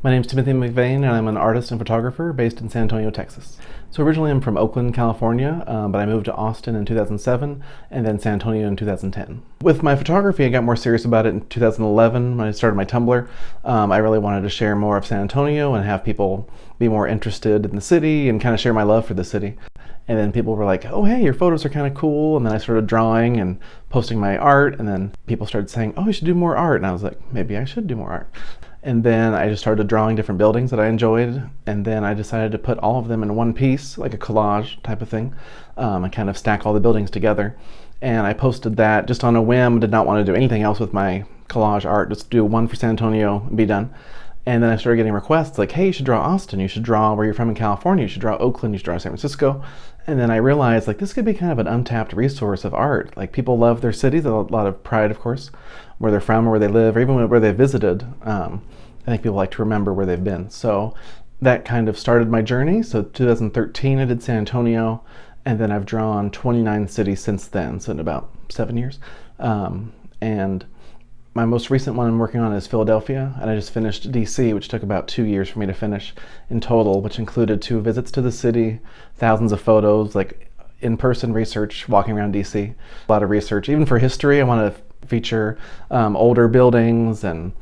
My name is Timothy McVeigh, and I'm an artist and photographer based in San Antonio, Texas. So originally I'm from Oakland, California, but I moved to Austin in 2007 and then San Antonio in 2010. With my photography, I got more serious about it in 2011 when I started my Tumblr. I really wanted to share more of San Antonio and have people be more interested in the city and kind of share my love for the city. And then people were like, oh, hey, your photos are kind of cool. And then I started drawing and posting my art. And then people started saying, oh, you should do more art. And I was like, maybe I should do more art. And then I just started drawing different buildings that I enjoyed. And then I decided to put all of them in one piece, like a collage type of thing, and kind of stack all the buildings together. And I posted that just on a whim, did not want to do anything else with my collage art, just do one for San Antonio and be done. And then I started getting requests like, hey, you should draw Austin, you should draw where you're from in California, you should draw Oakland, you should draw San Francisco. And then I realized like this could be kind of an untapped resource of art. Like people love their cities, a lot of pride, of course, where they're from or where they live, or even where they visited. I think people like to remember where they've been. So that kind of started my journey. So 2013 I did San Antonio, and then I've drawn 29 cities since then, so in about 7 years. And my most recent one I'm working on is Philadelphia, and I just finished DC, which took about 2 years for me to finish in total, which included 2 visits to the city, thousands of photos, like in-person research, walking around DC, a lot of research. Even for history, I want to feature older buildings and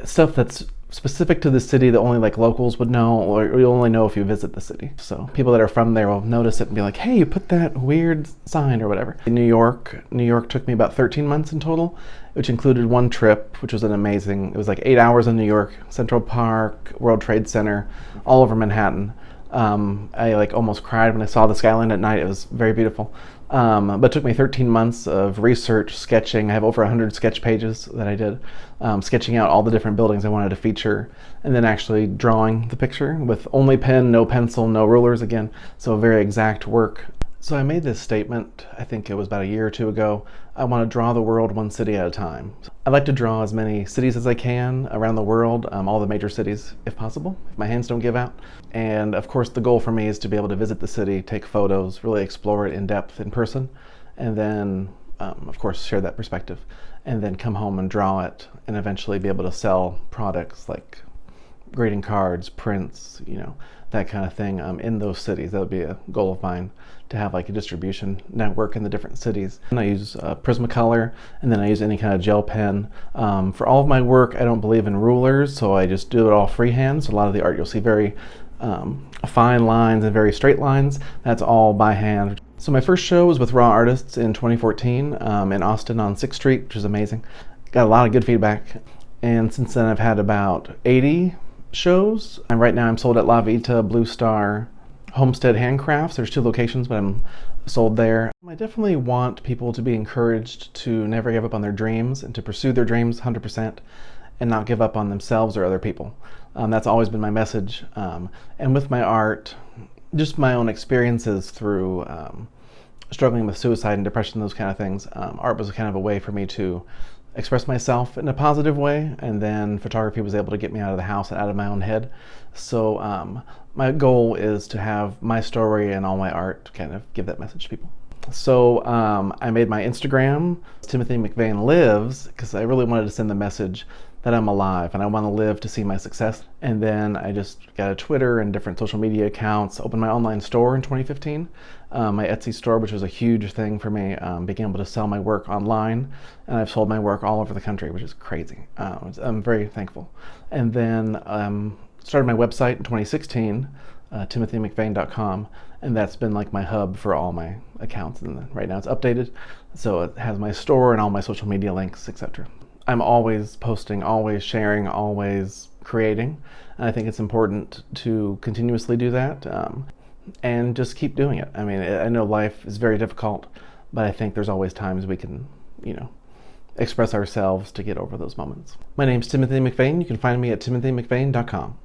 stuff that's specific to the city that only like locals would know, or you'll only know if you visit the city. So people that are from there will notice it and be like, hey, you put that weird sign or whatever. In New York took me about 13 months in total, which included one trip, which was an amazing, it was like 8 hours in New York, Central Park, World Trade Center, all over Manhattan. I like almost cried when I saw the skyline at night. It was very beautiful. But it took me 13 months of research, sketching. I have over 100 sketch pages that I did, sketching out all the different buildings I wanted to feature, and then actually drawing the picture with only pen, no pencil, no rulers again. So very exact work. So I made this statement, I think it was about a year or two ago. I want to draw the world one city at a time. I'd like to draw as many cities as I can around the world, all the major cities if possible, if my hands don't give out. And of course the goal for me is to be able to visit the city, take photos, really explore it in depth in person, and then of course share that perspective, and then come home and draw it and eventually be able to sell products like greeting cards, prints, that kind of thing in those cities. That would be a goal of mine, to have like a distribution network in the different cities. And I use Prismacolor, and then I use any kind of gel pen. For all of my work, I don't believe in rulers, so I just do it all freehand. So a lot of the art you'll see very fine lines and very straight lines. That's all by hand. So my first show was with Raw Artists in 2014 in Austin on 6th Street, which is amazing. Got a lot of good feedback. And since then I've had about 80 shows. And right now I'm sold at La Vita, Blue Star, Homestead Handcrafts. There's 2 locations, but I'm sold there. I definitely want people to be encouraged to never give up on their dreams and to pursue their dreams 100% and not give up on themselves or other people. That's always been my message. And with my art, just my own experiences through struggling with suicide and depression, those kind of things, art was kind of a way for me to express myself in a positive way, and then photography was able to get me out of the house and out of my own head. So my goal is to have my story and all my art to kind of give that message to people. So I made my Instagram, Timothy McVeigh Lives, because I really wanted to send the message that I'm alive and I want to live to see my success. And then I just got a Twitter and different social media accounts, opened my online store in 2015, my Etsy store, which was a huge thing for me, being able to sell my work online. And I've sold my work all over the country, which is crazy. I'm very thankful. And then started my website in 2016, timothymcveigh.com, and that's been like my hub for all my accounts. And right now it's updated, so it has my store and all my social media links, etc. I'm always posting, always sharing, always creating, and I think it's important to continuously do that, and just keep doing it. I mean, I know life is very difficult, but I think there's always times we can, express ourselves to get over those moments. My name's Timothy McVeigh. You can find me at timothymcveigh.com.